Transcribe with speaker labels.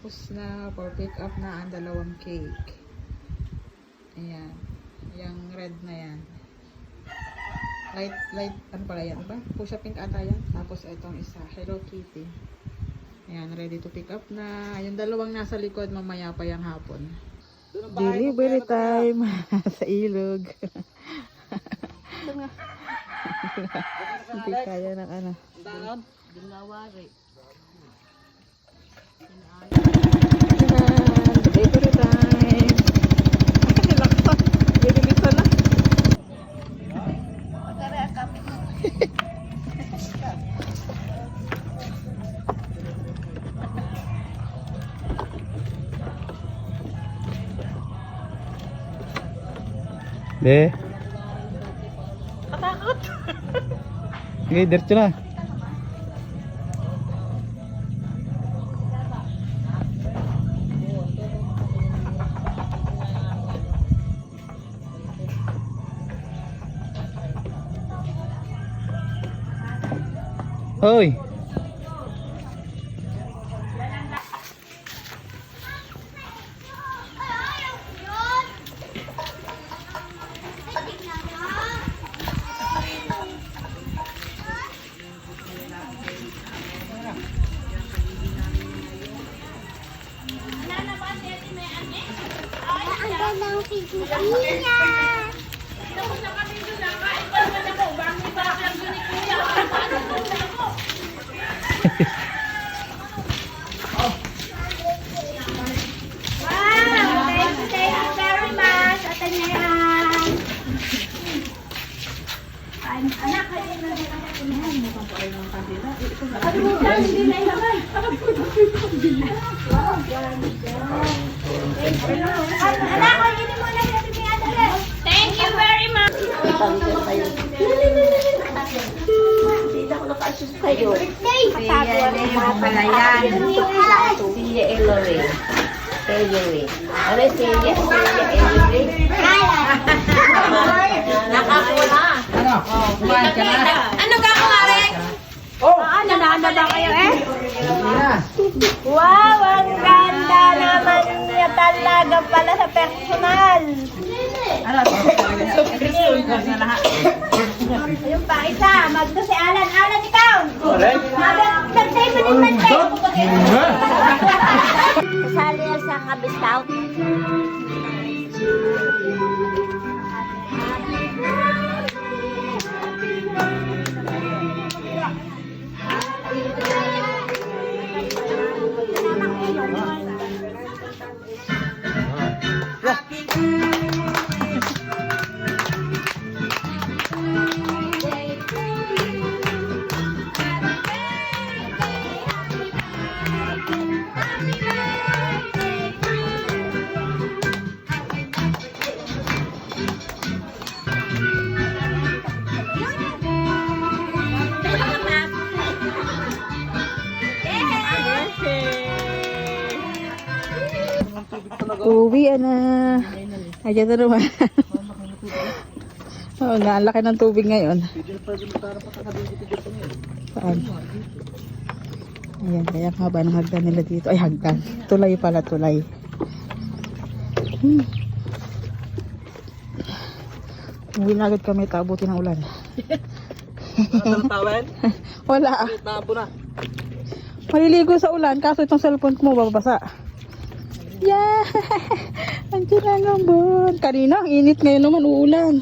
Speaker 1: Tapos na, for pick up na ang dalawang cake. Ayan. Yung red na yan. Light, ano pala yan ba? Fuchsia pink ata yan. Tapos itong isa, Hello Kitty. Ayan, ready to pick up na. Yung dalawang nasa likod, mamaya pa yung hapon. Delivery time sa ilog. Hindi kaya ng ano.
Speaker 2: Dingawari.
Speaker 1: Delivery time. Nilaksan. Binilisan na.
Speaker 3: Deh. Sige, diretso na. Hoy.
Speaker 2: Thank you very much.
Speaker 4: Hindi ako naka-assist sa'yo.
Speaker 2: Pala yan.
Speaker 4: Siya Eloy. Eloy. Ano siya? Eloy? Nakakula.
Speaker 2: Ano ka, kumare?
Speaker 4: Nanana ba kayo Wow, ang ganda naman niya talaga pala sa personal. Yung pa isa, magdo si Alan. Alan, ikaw! Nagtay mo din man tayo. Kasali yan sa kabitaw.
Speaker 1: Uwi na. Ayan na naman. Oo nga, ang laki ng tubig ngayon. Saan? Ayan, kaya haba ng hagdan nila dito. Ay, hagdan. Tulay pala, tulay. Uwi na agad kami, taabuti ng ulan. Wala. Maliligo sa ulan, kaso itong cellphone ko mo babasa. Yeah! Andiyan na naman. Kanina, ang init ngayon naman, uulan.